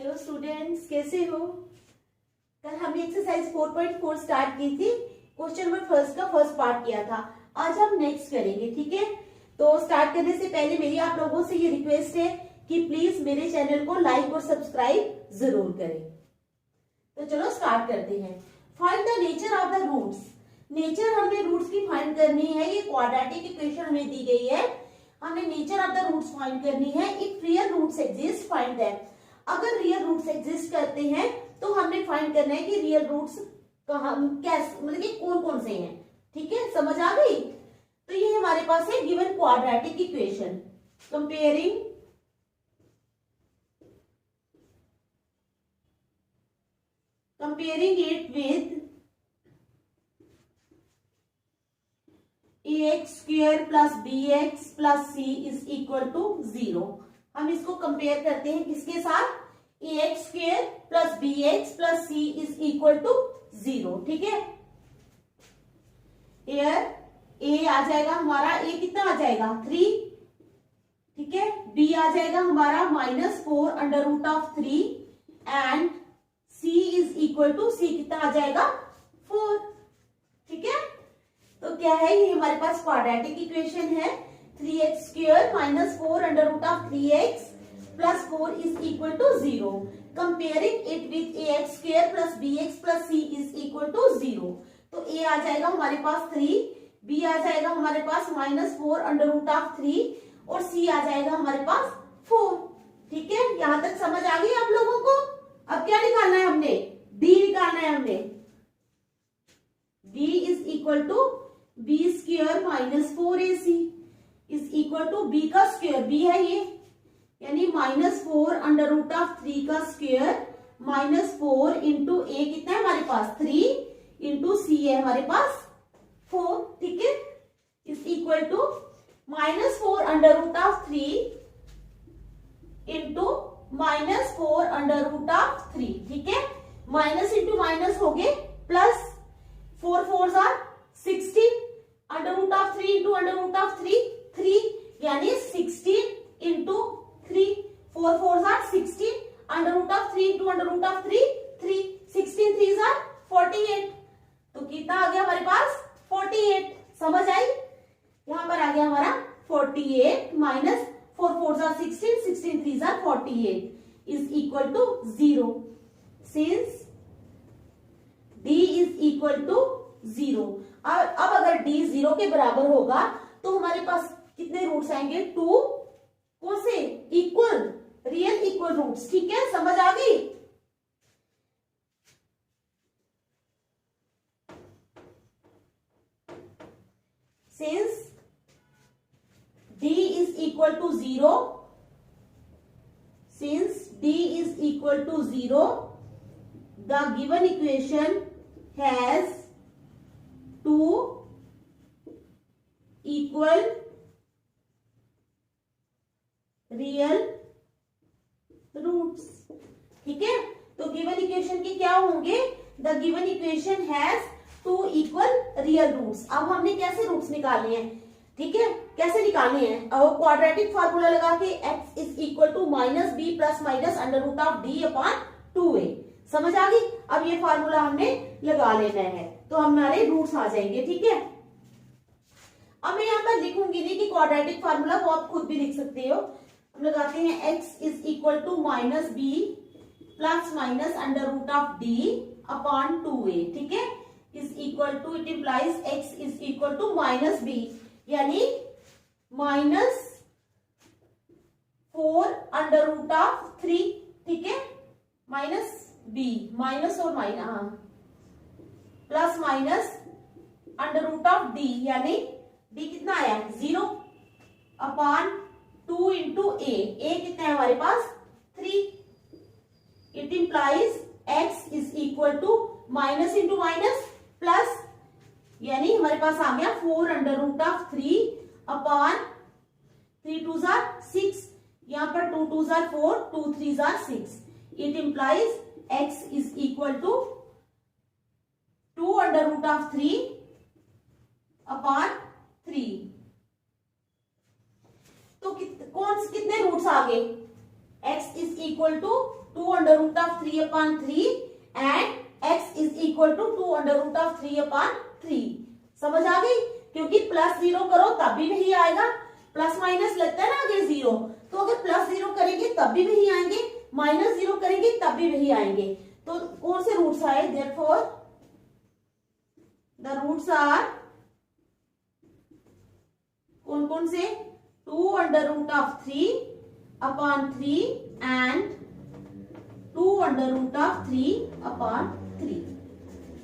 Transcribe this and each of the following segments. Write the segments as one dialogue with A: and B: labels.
A: Hello students, कैसे हो। कल हमने एक्सरसाइज 4.4 स्टार्ट की थी। क्वेश्चन नंबर फर्स्ट का फर्स्ट पार्ट किया था। आज हम नेक्स्ट करेंगे, ठीक है। तो स्टार्ट करने से पहले मेरी आप लोगों से ये रिक्वेस्ट है कि प्लीज मेरे चैनल को लाइक और सब्सक्राइब जरूर करें। तो चलो स्टार्ट करते हैं। Find the nature of the roots. Nature हमने रूट्स की फाइंड करनी है। ये क्वाड्रेटिक इक्वेशन हमें दी गई है, हमें nature of the roots find करनी है। If real roots exist find them. अगर रियल रूट्स एग्जिस्ट करते हैं तो हमने फाइंड करना है कि रियल रूट्स कहाँ, कैसे, मतलब कि कौन कौन से हैं। ठीक है, समझ आ गई। तो ये हमारे पास है given quadratic equation. Comparing it with ax square plus bx plus c is equal to 0। हम इसको कंपेयर करते हैं किसके साथ, ax square plus bx plus c is equal to 0। ठीक है, एयर a आ जाएगा हमारा, a कितना आ जाएगा 3। ठीक है, b आ जाएगा हमारा -4 under root of 3 and c is equal to, c कितना आ जाएगा 4। ठीक है, तो क्या है ये हमारे पास क्वाड्रेटिक इक्वेशन है। 3x square -4 under root of 3x plus 4 is equal to 0। Comparing it with ax square plus bx plus c is equal to 0। तो a आ जाएगा हमारे पास 3, b आ जाएगा हमारे पास -4 अंडर रूट ऑफ 3 और c आ जाएगा हमारे पास 4। ठीक है, यहां तक समझ आ गई आप लोगों को। अब क्या निकालना है हमने, d निकालना है हमने। d is equal to b square -4ac is equal to b का स्क्वायर, b है ये, यानी -4 अंडर रूट ऑफ 3 का स्क्वायर -4 इंटू a कितना है हमारे पास 3 इंटू c है हमारे पास 4। ठीक है, is equal to -4 under root of 3 into -4 under root of 3। ठीक है, माइनस इंटू माइनस हो गए plus, 4 4 are 16 under root of 3 into under root of 3 यानी 16 into 3। 4 4 are 16 under root of 3 into under root of 3 16 3 are 48। तो कितना आ गया हमारे पास 48। समझ आई, यहां पर आ गया हमारा 48 minus 4 4 are 16 16 3 are 48 is equal to 0। Since d is equal to 0। अब अगर d 0 के बराबर होगा तो हमारे पास कितने रूट्स आएंगे, 2। कौन से, इक्वल, रियल इक्वल रूट्स। ठीक है, समझ आ गई। Since d is equal to 0, since d is equal to 0, the given equation has 2 equal real roots. ठीक है, तो गिवन इक्वेशन के क्या होंगे, the given equation has 2 equal real roots. अब हमने कैसे रूट्स निकालने हैं, ठीक है, कैसे निकालने हैं, क्वाड्रेटिक फार्मूला लगा के x is equal to -b plus minus under root of d upon 2a। समझ आ गई। अब ये फार्मूला हमने लगा लेना है तो हमारे रूट्स आ जाएंगे। ठीक है, अब मैं यहाँ पर लिखूंगी नहीं कि क्वाड्रेटिक फार्मूला, वो आप खुद भी लिख सकते हो। हम लगाते हैं x is equal to -b plus minus under root of d upon 2a। ठीक है, is equal to, it implies x is equal to -b यानी -4 अंडर रूट ऑफ 3। ठीक है, माइनस b, माइनस और minus plus minus under root of d यानी d कितना आया 0 upon 2 into a कितना है हमारे पास 3। It implies x is equal to minus into minus plus, यानी हमारे पास आ गया 4 अंडर रूट ऑफ 3 अपॉन 3 2 6, यहां पर 2 2 4 2 3 6। It implies x is equal to 2 under root of 3 upon 3। तो कितने रूट्स आ गए, x is equal to 2 under root of 3 upon 3 and x is equal to 2 under root of 3 upon 3। समझ आ गई? क्योंकि प्लस 0 करो तब भी वही आएगा, प्लस माइनस लगता है ना आगे 0, तो अगर प्लस 0 करेंगे तब भी वही आएंगे, माइनस 0 करेंगे तब भी वही आएंगे। तो कौन से रूट्स आए? देयरफॉर द रूट्स आर कौन कौन से? 2 under root of 3 upon 3 and 2 under root of 3 upon 3।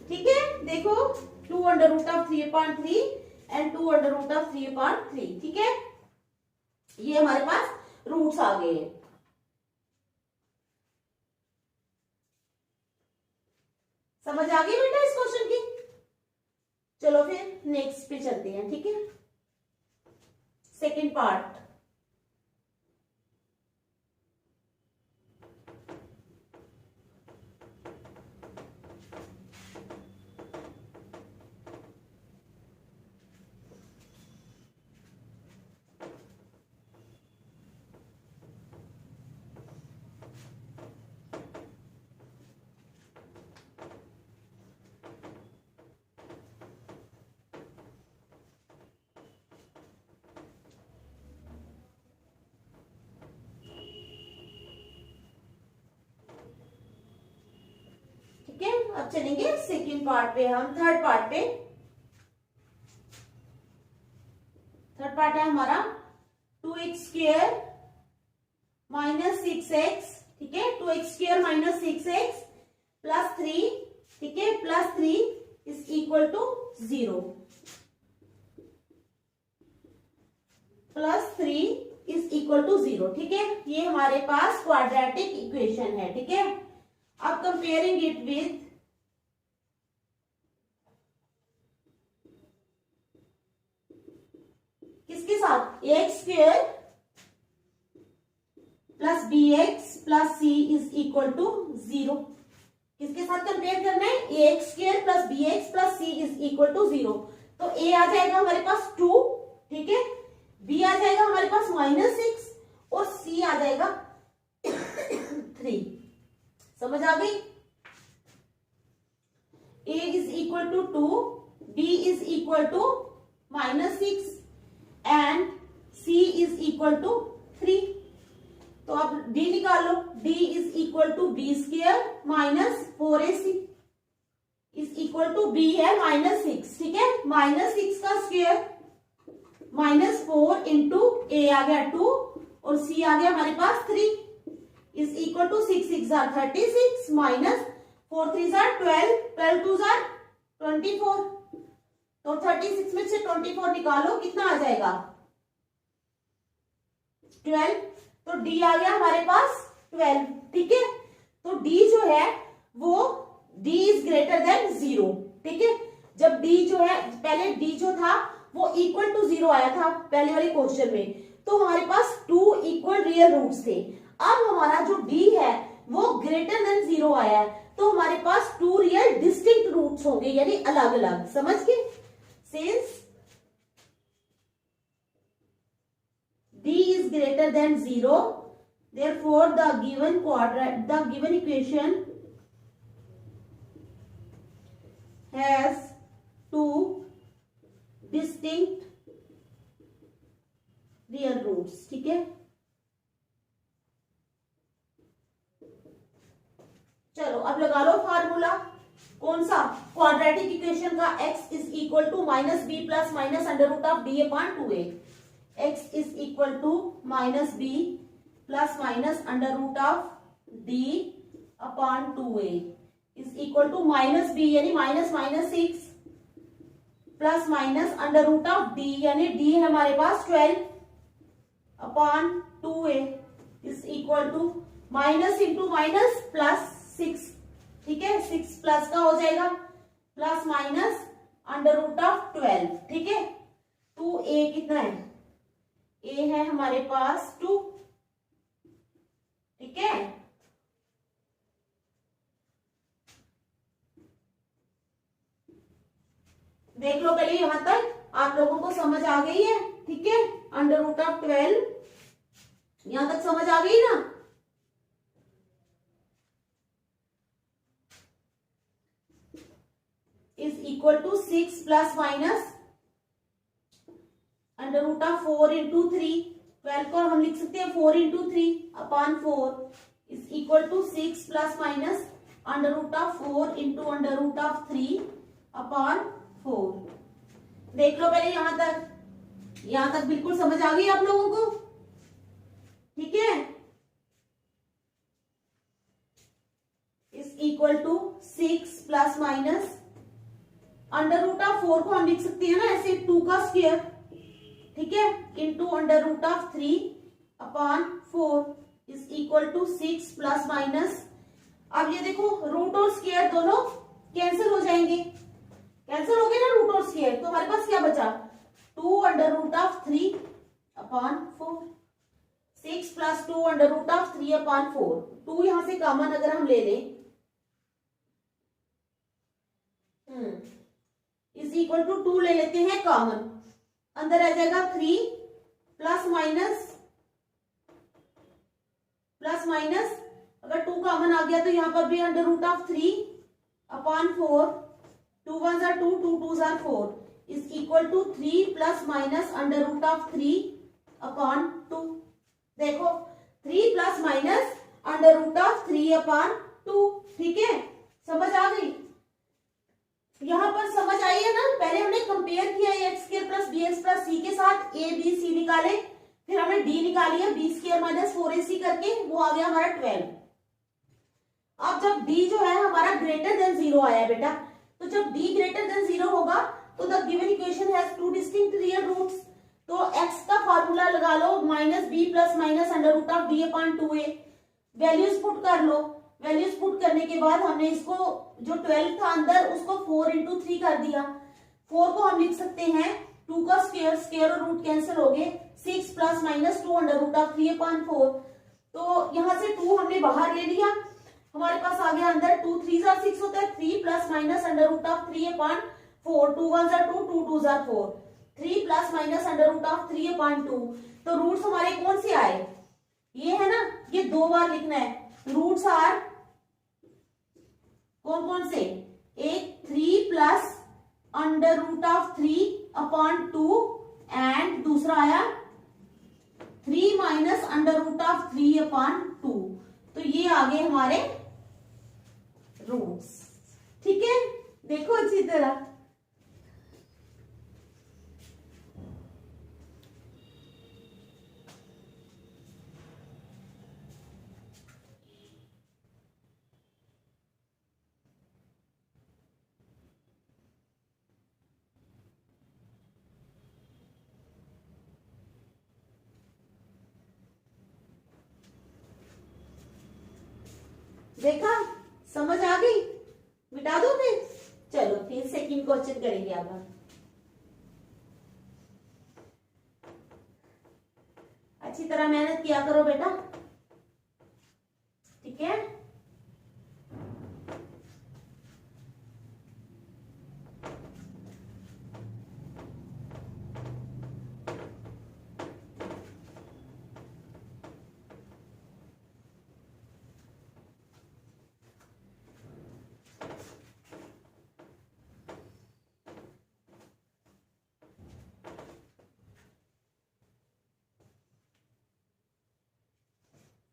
A: ठीक है, देखो 2 under root of 3 upon 3 and 2 under root of 3 upon 3। ठीक है, ये हमारे पास रूट्स आ गए हैं। समझ आ गई बेटा इस क्वेश्चन की? चलो फिर नेक्स्ट पे चलते हैं। ठीक है, सेकेंड पार्ट। अब चलेंगे सेकेंड पार्ट पे, हम थर्ड पार्ट पे। थर्ड पार्ट है हमारा 2x स्क्वायर माइनस 6x। ठीक है, 2x square minus 6x plus 3। ठीक है, plus 3 is equal to 0। Plus 3 is equal to 0। ठीक है, ये हमारे पास क्वाड्रेटिक इक्वेशन है। ठीक है, अब कंपेयरिंग इट विद किसके साथ? X square plus B x plus c is equal to 0। किसके साथ कंपेयर करना है? X square plus B x plus c is equal to 0। तो ए आ जाएगा हमारे पास 2। ठीक है, बी आ जाएगा हमारे पास -6 और सी आ जाएगा 3। समझ आ गई? a is equal to 2, b is equal to -6 and c is equal to 3। तो अब d निकालो। d is equal to b square minus 4ac is equal to b है -6। ठीक है, -6 का स्क्वायर -4 इंटू a आ गया 2 और c आ गया हमारे पास 3 is equal to 6 6 are 36 minus 4 3 are 12 12 2 are 24। तो 36 में से 24 निकालो, कितना आ जाएगा? 12। तो d आ गया हमारे पास 12। ठीक है, तो d जो है वो d इज ग्रेटर देन 0। ठीक है, जब d जो है, पहले d जो था वो इक्वल टू 0 आया था पहले वाले क्वेश्चन में, तो हमारे पास 2 इक्वल रियल रूट्स थे। अब हमारा जो d है वो ग्रेटर देन 0 आया है, तो हमारे पास 2 रियल डिस्टिंक्ट रूट्स होंगे, यानी अलग अलग। समझ गए? Since d is greater than 0, therefore the given equation has 2 distinct real roots। ठीक है, चलो अब लगा लो फार्मूला। कौन सा? क्वाड्रेटिक इक्वेशन का x is equal to minus B plus minus under root of D upon 2a। x is equal to minus B plus minus under root of D upon 2a is equal to minus b यानी -6 plus minus under root of d यानी d है हमारे पास 12 upon 2a is equal to minus into minus plus 6। ठीक है, 6 plus का हो जाएगा plus minus under root of 12। ठीक है, 2a कितना है? a है हमारे पास 2। ठीक है, देख लो पहले यहां तक आप लोगों को समझ आ गई है। ठीक है, अंडर रूट ऑफ 12 यहां तक समझ आ गई ना? 6 plus minus under root of 4 into 3, 12 को हम लिख सकते हैं 4 into 3 upon 4 is equal to 6 plus minus under root of 4 into under root of 3 upon 4। देख लो पहले यहां तक बिल्कुल समझ आ गई आप लोगों को, ठीक है। Is equal to 6 plus minus under root of 4 को हम लिख सकते हैं ना ऐसे 2 का स्क्वायर, ठीक है, into under root of 3 upon 4 is equal to 6 plus minus. अब ये देखो रूट और स्क्वायर दोनों कैंसिल हो जाएंगे, कैंसिल हो गए ना रूट और स्क्वायर, तो हमारे पास क्या बचा 2 under root of 3 upon 4। 6 plus 2 under root of 3 upon 4, 2 यहां से कॉमन अगर हम ले लें इज इक्वल टू 2 ले लेते हैं कॉमन, अंदर आ जाएगा 3 प्लस माइनस अगर 2 कॉमन आ गया तो यहां पर भी under root of 3 upon 4, 2 1 are 2, 2 2 are 4 is equal to 3 plus minus under root of 3 upon 2। देखो 3 plus minus under root of 3 upon 2, ठीक है, समझ आ गई। यहां पर समझ आई है ना, पहले हमने कंपेयर किया X square plus B x plus C के साथ, ए बी सी निकाले, फिर हमने डी निकाली है बी स्क्वायर माइनस 4ac करके, वो आ गया हमारा 12। अब जब डी जो है हमारा ग्रेटर देन 0 आया बेटा, तो जब डी ग्रेटर देन 0 होगा तो the given equation has 2 distinct real roots, तो एक्स का फार्मूला लगा लो minus B plus minus under root of D upon 2a, values put कर लो। वैल्यूज पुट करने के बाद हमने इसको जो 12 था अंदर उसको 4 इंटू 3 कर दिया, 4 को हम लिख सकते हैं 2 का स्क्वायर, स्क्वायर और रूट कैंसिल हो गए, 6 plus minus 2 under root of 3 upon 4, तो यहां से 2 हमने बाहर ले लिया, हमारे पास आ गया अंदर 2 3 जा 6 होता है, 3 plus minus under root of 3 upon 4, 2 1 जा 2, 2 2 जा 4, 3 plus minus under root of 3 upon 2। तो रूट्स हमारे कौन से आए, ये है ना, ये 2 बार लिखना है। रूट्स आर कौन कौन से, एक 3 plus under root of 3 upon 2 and दूसरा आया 3 minus under root of 3 upon 2, तो ये आ गए हमारे रूट्स, ठीक है। देखो अच्छी तरह, देखा, समझ आ गई, मिटा दो फिर, चलो फिर सेकंड क्वेश्चन करेंगे अब हम। अच्छी तरह मेहनत किया करो बेटा, ठीक है।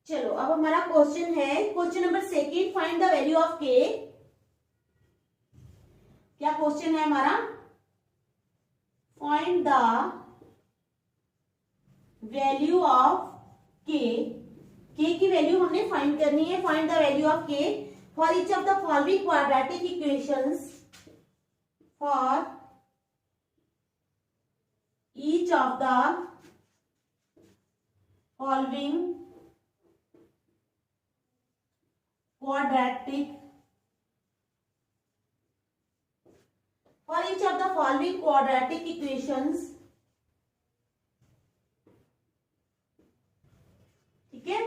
A: चलो अब हमारा क्वेश्चन है, question number second, find the value of के। क्या क्वेश्चन है हमारा, फाइंड द वैल्यू ऑफ के। के की वैल्यू हमने फाइंड करनी है, find the value of k for each of the following quadratic equations, for each of the following quadratic, for each of the following quadratic equations, ठीक है,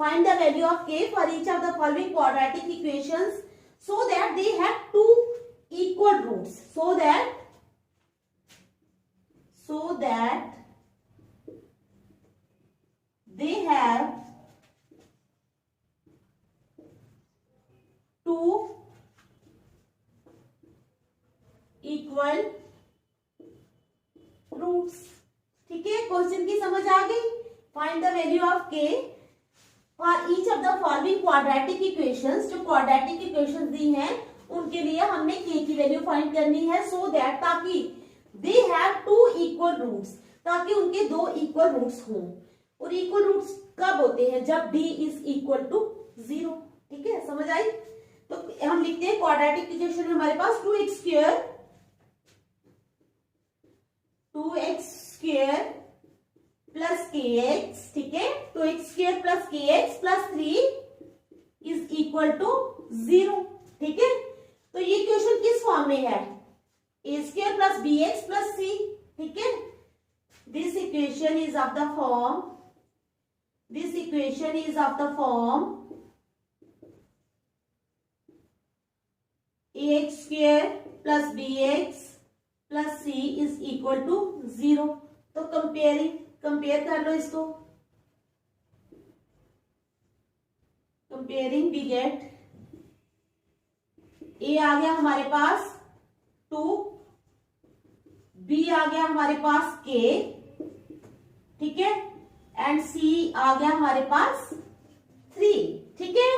A: find the value of k for each of the following quadratic equations so that they have two equal roots, so that they have two equal 12 roots. ठीक है, question की समझ आ गई। Find the value of k for each of the following quadratic equations. जो quadratic equations दी हैं उनके लिए हमने के की वैल्यू फाइंड करनी है, सो दैट ताकि they have two equal roots, ताकि उनके दो इक्वल रूट्स हों। और इक्वल रूट्स कब होते हैं? जब d इज इक्वल टू 0। ठीक है, समझ आई? तो हम लिखते हैं क्वाड्रेटिक इक्वेशन में हमारे पास 2x स्क्वायर प्लस kx, ठीक है, 2x square plus kx plus 3 is equal to 0। ठीक है, तो ये इक्वेशन किस फॉर्म में है? a square plus bx plus c। ठीक है, this equation is of the form ax square plus bx plus c is equal to 0। तो कंपेयर कर लो इसको। कंपेयरिंग वी गेट a आ गया हमारे पास 2, b आ गया हमारे पास k, ठीक है, एंड c आ गया हमारे पास 3। ठीक है,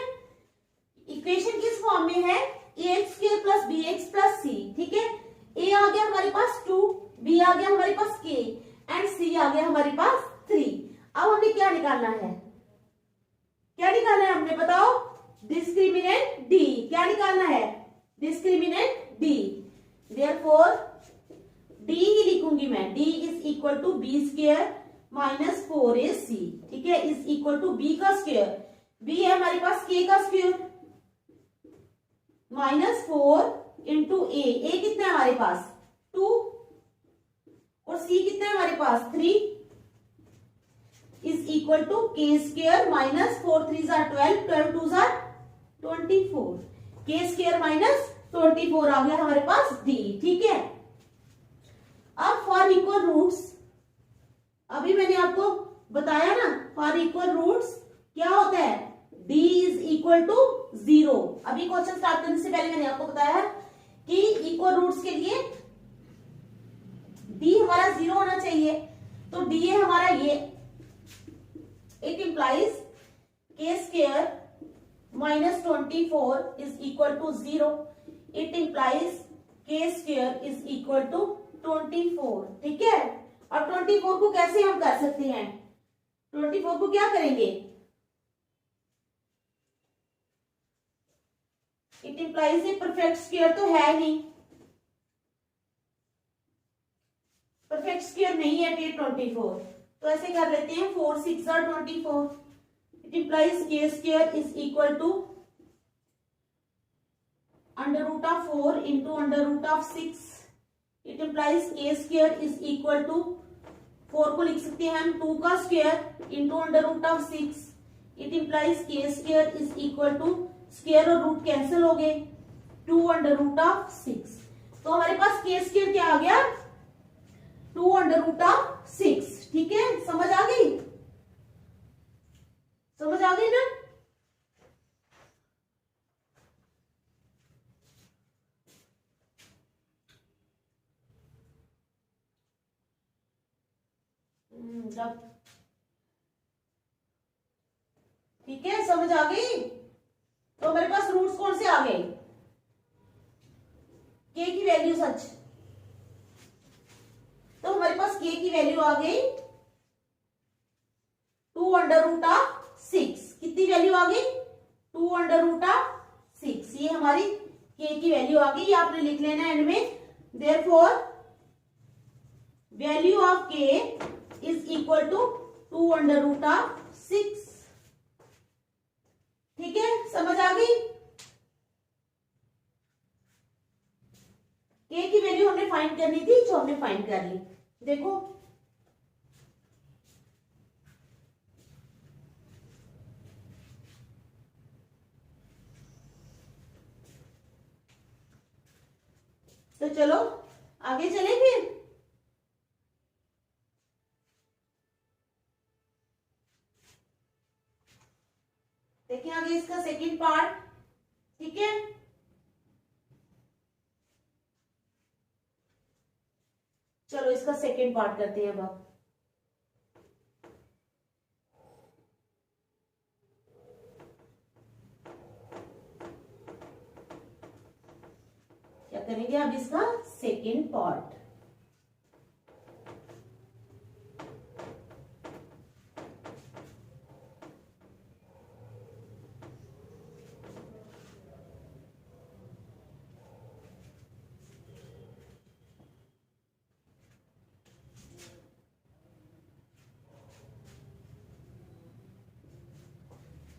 A: इक्वेशन किस फॉर्म में है? ax square plus bx plus c। ठीक है, a आ गया हमारे पास 2, b आ गया हमारे पास k एंड c आ गया हमारे पास 3। अब हमें क्या निकालना है? हमने बताओ? Discriminant d। क्या निकालना है? Discriminant d। देयरफॉर d ही लिखूंगी मैं, d is equal to b square minus 4ac। ठीक है, इज इक्वल टू b का स्क्वायर, b है हमारे पास k का स्क्वायर माइनस 4 इंटू a कितना है हमारे पास? 2, और c कितना है हमारे पास? 3 is equal to k square minus 4 3 12, 12 2 24, k square minus 24 आ गया हमारे पास d। ठीक है, अब फॉर इक्वल रूट्स, अभी मैंने आपको बताया ना, फॉर इक्वल रूट्स क्या होता है? d is equal to 0। अभी क्वेश्चन स्टार्ट करने से पहले मैंने आपको बताया कि इक्वल रूट्स के लिए d हमारा 0 होना चाहिए। तो d है हमारा ये, it implies k square minus 24 is equal to 0। It implies k square is equal to 24। ठीक है, अब 24 को कैसे हम कर सकते हैं? 24 को क्या करेंगे? It implies a perfect square तो है नहीं, परफेक्ट स्क्वायर नहीं है 24, तो ऐसे कर लेते हैं 4 6 24। It implies k square is equal to under root of 4 into under root of 6। It implies k square is equal to 4 को लिख सकते हैं हम 2 का square into under root of 6। It implies k square is equal to, square और root cancel हो गए, 2 under root of 6। तो हमारे पास k स्क्वायर क्या आ गया? 2 अंडर रूट ऑफ 6। ठीक है, समझ आ गई? समझ आ गई ना? ठीक है, समझ आ गई? तो हमारे पास रूट्स कौन से आ गए? k की वैल्यू सच, तो हमारे पास k की वैल्यू आ गई 2 अंडर रूट ऑफ 6। कितनी वैल्यू आ गई? 2 अंडर रूट ऑफ 6। ये हमारी k की वैल्यू आ गई, ये आपने लिख लेना एंड में। Therefore value of k is equal to 2 under root of 6। ठीक है, समझ आ गई? k की वैल्यू हमने फाइंड करनी थी, जो हमने फाइंड कर ली। देखो तो चलो आगे चले फिर। देखिए आगे इसका सेकंड पार्ट। ठीक है, चलो इसका सेकेंड पार्ट करते हैं अब आप। क्या करेंगे अब इसका सेकेंड पार्ट।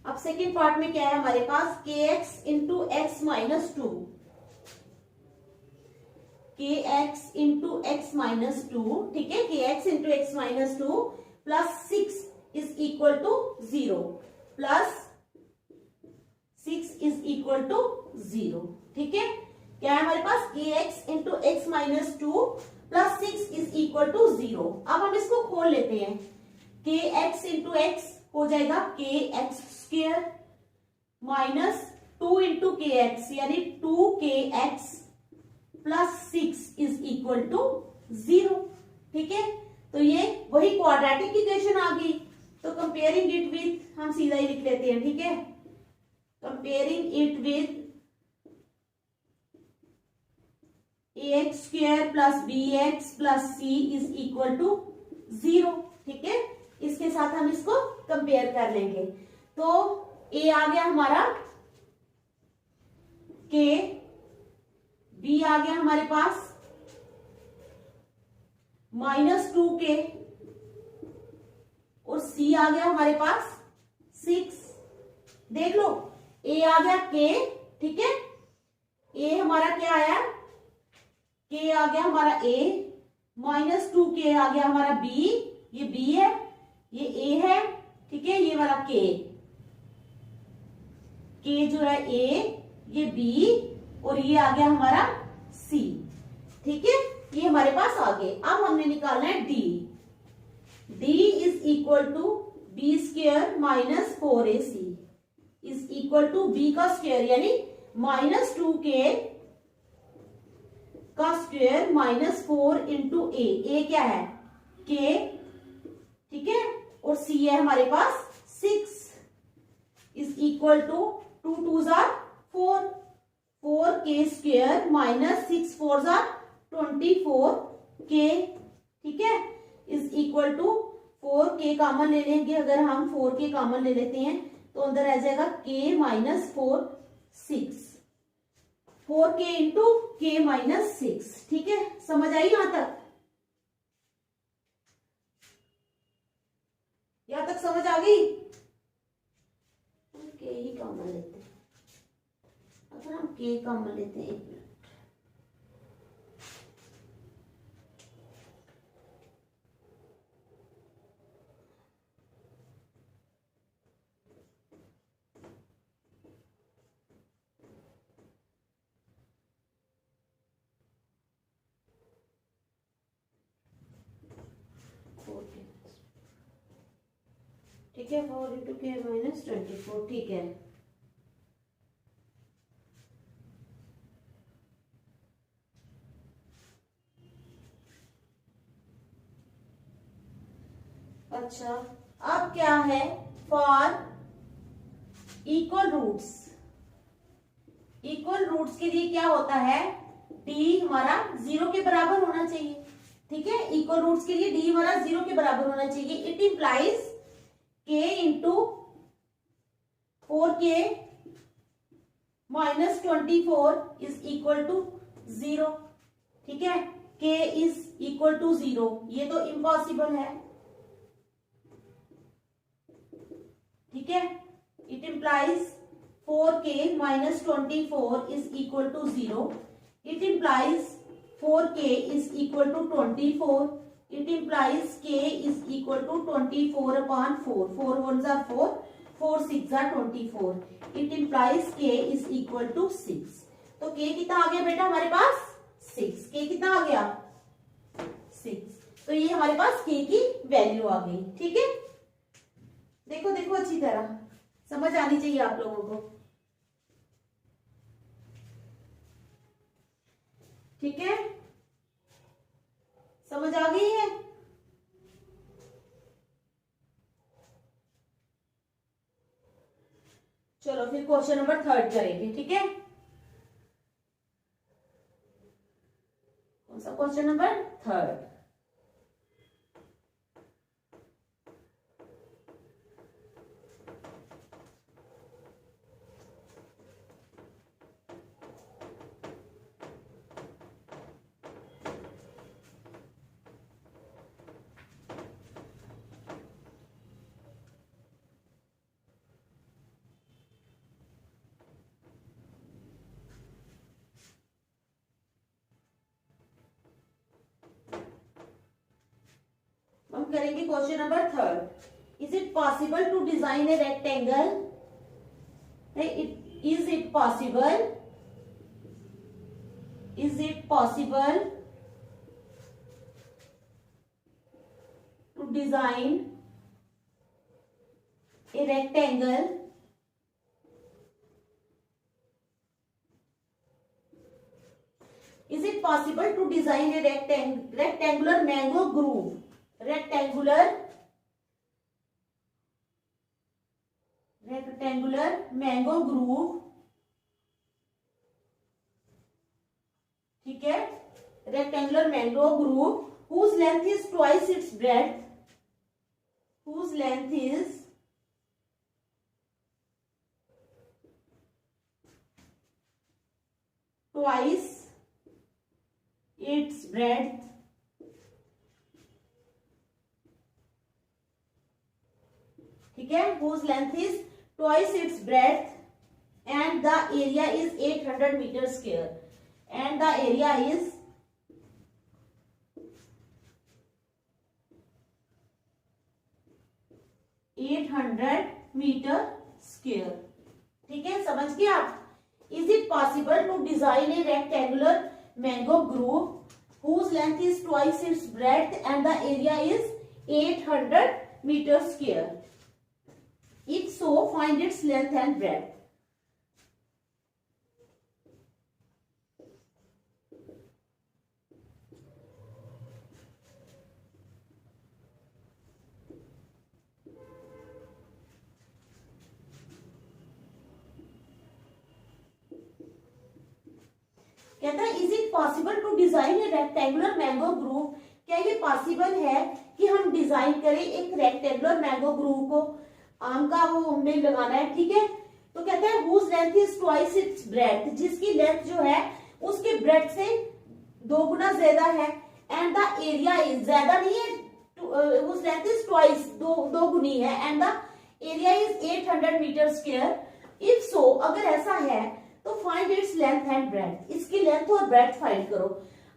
A: अब सेकेंड पार्ट में क्या है हमारे पास, K X into X minus two, K X into X minus two, ठीक है, K X into X minus two plus 6 is equal to 0, plus 6 is equal to 0, ठीक है। क्या है हमारे पास, K X into X minus two plus 6 is equal to 0। अब हम इसको खोल लेते हैं, के एक्स इंटू एक्स हो जाएगा k x square minus 2 into k x यानी 2 x plus 6 is equal to 0, ठीक है। तो ये वही क्वाड्रेटिक इक्वेशन आ गई। तो कंपेयरिंग इट विथ, हम सीधा ही लिख लेते हैं, ठीक है, comparing it with ax square plus bx plus c is equal to 0, ठीक है। इसके साथ हम इसको कंपेयर कर लेंगे। तो a आ गया हमारा k, b आ गया हमारे पास -2k और c आ गया हमारे पास 6। देख लो, a आ गया k, ठीक है, a हमारा क्या आया, k आ गया हमारा a, -2k आ गया हमारा b, ये b है, ये a है, ठीक है, ये वाला k जो है a, ये b और ये आ गया हमारा c, ठीक है, ये हमारे पास आ गए। अब हमने निकालना है d, d is equal to b square minus 4ac is equal to b का स्क्वायर यानी -2k का स्क्वायर माइनस 4 इंटू ए क्या है k, ठीक है, और c है हमारे पास 6 is equal to 2 2 are 4, 4k square minus 6 4 जार 24k, ठीक है, is equal to 4k common ले लेंगे। अगर हम 4k कॉमन ले लेते हैं तो अंदर आ जाएगा k minus 4 6, 4k into k minus 6, ठीक है, समझ आई यहां तक, यहां तक समझ आ गई। हम k ही कॉमन लेते हैं, अगर हम k कॉमन लेते हैं, 1 मिनट, ठीक है, 4 इंटू के माइनस 24, ठीक है। अच्छा, अब क्या है, for equal roots, equal roots के लिए क्या होता है, d हमारा 0 के बराबर होना चाहिए, ठीक है, इक्वल रूट्स के लिए d हमारा 0 के बराबर होना चाहिए। It implies k into 4k minus 24 is equal to 0, ठीक है, k इज इक्वल टू 0, ये तो इम्पॉसिबल है, ठीक है। It implies 4k minus 24 is equal to 0, it implies 4k is equal to 24, it implies k is equal to 24 upon 4, 4 1s are 4, 4 6 are 24, it implies k is equal to 6। तो k कितना आ गया बेटा हमारे पास 6, k कितना आ गया 6, तो ये हमारे पास k की वैल्यू आ गई, ठीक है। देखो देखो अच्छी तरह समझ आनी चाहिए आप लोगों को, ठीक है, समझ आ गई है? चलो फिर क्वेश्चन नंबर 3 करेंगे, ठीक है। कौन सा क्वेश्चन नंबर 3? हम करेंगे question number 3। Is it possible to design a rectangle? Is it possible to design a rectangle is it possible to design a rectangular mango groove? rectangular mango groove, ठीक है। rectangular mango groove whose length is twice its breadth, whose length is twice its breadth, ठीक है। whose length is twice its breadth and the area is 800 meters square, and the area is 800 meter square, ठीक है। समझ गए आप? Is it possible to design a rectangular mango groove whose length is twice its breadth and the area is 800 meters square? If so, find its length and breadth. कहता है is it possible to design a rectangular mango grove? क्या ये possible है कि हम design करें एक rectangular mango groove को? आम का वो हमने लगाना है, ठीक है। तो कहता है whose length is twice its breadth, जिसकी लेंथ जो है उसके ब्रेड से 2 गुना ज्यादा है, एंड द एरिया इज, ज्यादा नहीं है, whose length is twice, दो गुनी है, and the area is 800 metre square. If so, अगर ऐसा है तो find its length and breadth, इसकी लेंथ और ब्रेड फाइंड करो।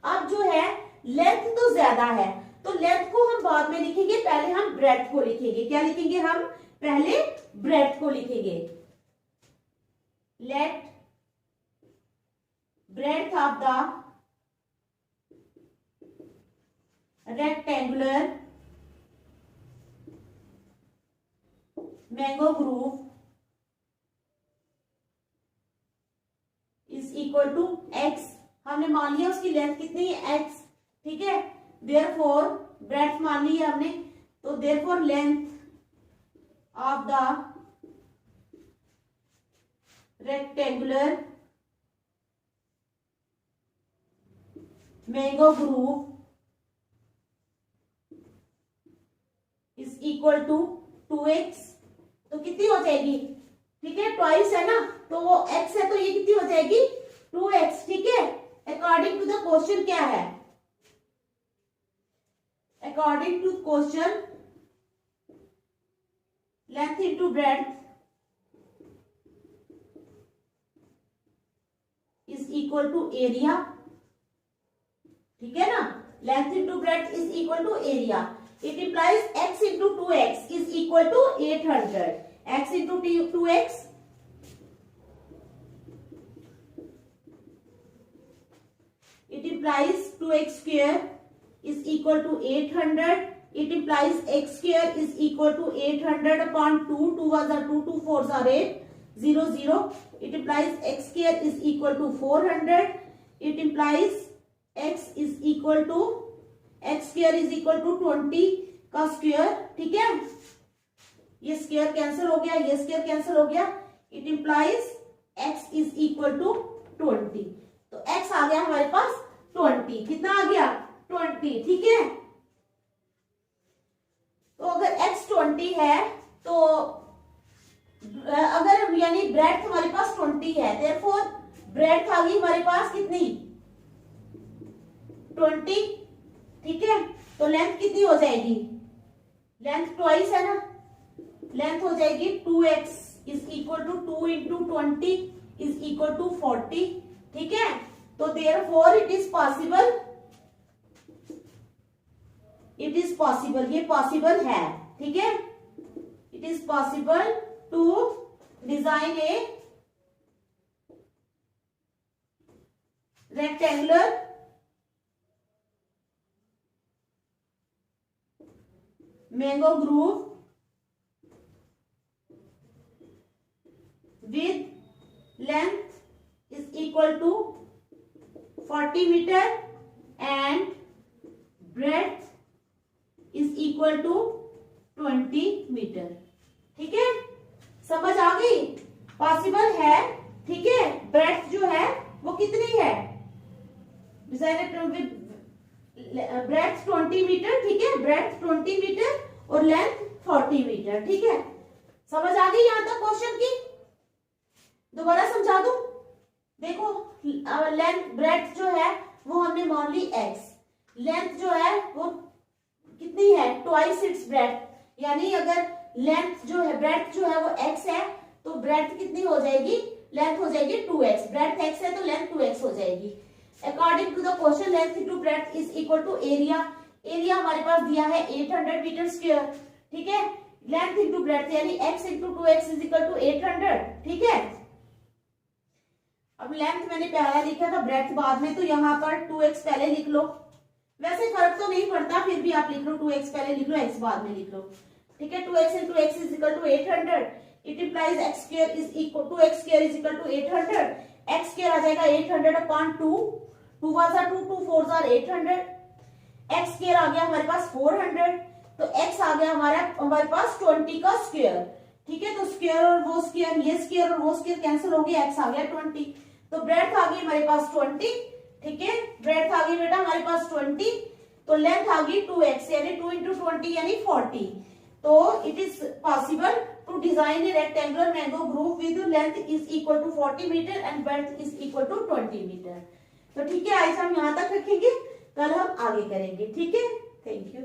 A: अब जो है लेंथ तो ज्यादा है, तो लेंथ को हम बाद में लिखेंगे, पहले हम ब्रेड को लिखेंगे। क्या लिखेंगे हम? पहले ब्रेड को लिखेंगे। Let breadth of the rectangular mango grove is equal to x. हमने मान लिया उसकी लेंथ कितनी है? एक्स, ठीक है। देयरफॉर ब्रेड्थ मान ली है हमने, तो therefore length of the rectangular mango grove is equal to 2x। तो कितनी हो जाएगी? ठीक है, ट्वाइस है ना, तो वो x है, तो ये कितनी हो जाएगी? 2x, ठीक है। अकॉर्डिंग टू द क्वेश्चन क्या है? According to question length into breadth is equal to area, ठीक है ना। Length into breadth is equal to area. It implies x into 2x is equal to 800। x into 2x it implies 2x square is equal to 800. It implies x square is equal to 800 upon 2. 2 was are 2, 2 4s are 8, 0 0. It implies x square is equal to 400. It implies x is equal to x square is equal to 20 का square, ठीक है। ये square cancel हो गया, ये square cancel हो गया, it implies x is equal to 20। तो एक्स आ गया हमारे पास 20। कितना आ गया? 20, ठीक है। तो अगर x 20 है तो अगर यानी ब्रेड्थ हमारे पास 20 है, देयरफॉर ब्रेड्थ आ गई हमारे पास कितनी? 20, ठीक है। तो लेंथ कितनी हो जाएगी? लेंथ ट्वाइस है ना, लेंथ हो जाएगी 2x is equal to 2 into 20 is equal to 40, ठीक है। तो therefore it is possible, it is possible, ये पॉसिबल है, ठीक है। It is possible to design a rectangular mango grove with length is equal to 40 meter and breadth is equal to 20 meter, ठीक है। समझ आ गई? पॉसिबल है, ठीक है। ब्रेड्थ जो है वो कितनी है? ब्रेड्थ 20 मीटर, ठीक है। ब्रेड्थ 20 मीटर और लेंथ 40 मीटर, ठीक है। समझ आ गई यहां तक क्वेश्चन की? दोबारा समझा दूं? देखो लेंथ ब्रेड्थ जो है वो हमने मान ली x, लेंथ जो है वो कितनी है? ट्वाइस इट्स ब्रेड्थ, यानी अगर लेंथ जो है ब्रेड्थ जो है वो x है तो ब्रेड्थ कितनी हो जाएगी? लेंथ हो जाएगी 2x। ब्रेड्थ x है तो लेंथ 2x हो जाएगी। According to the question length into breadth is equal to area. Area हमारे पास दिया है 800 मीटर स्क्वायर, ठीक है। लेंथ इंटू ब्रेड्थ यानी x into 2x is equal to 800, ठीक है। अब लेंथ मैंने पहला लिखा था, ब्रेड्थ बाद में, तो यहाँ पर 2x पहले लिख लो। वैसे फर्क तो नहीं पड़ता, फिर भी आप लिख लो 2x पहले लिख लो, x बाद में लिख लो, ठीक है। 2x into x is equal to 800, it implies x square is equal to x square is equal to 800, x square आ जाएगा 800 upon 2, 2 was 2, 2 4 are 800, x square आ गया हमारे पास 400, तो x आ गया हमारे पास 20 का स्क्वायर, ठीक है। तो स्क्वायर और वो स्क्वायर, ये स्क्वायर और वो स्क्वायर कैंसिल हो गया, x आ गया 20। तो ब्रेड्थ आ गई हमारे पास 20, ठीक है। ब्रेड्थ आ गई बेटा हमारे पास 20, तो लेंथ आ गई 2x यानी 2 इंटू 20 यानी 40। तो it is possible to design a rectangular mango grove with length is equal to 40 metre and breadth is equal to 20 metre. तो ठीक है, आज हम यहाँ तक रखेंगे, कल हम आगे करेंगे, ठीक है। Thank you.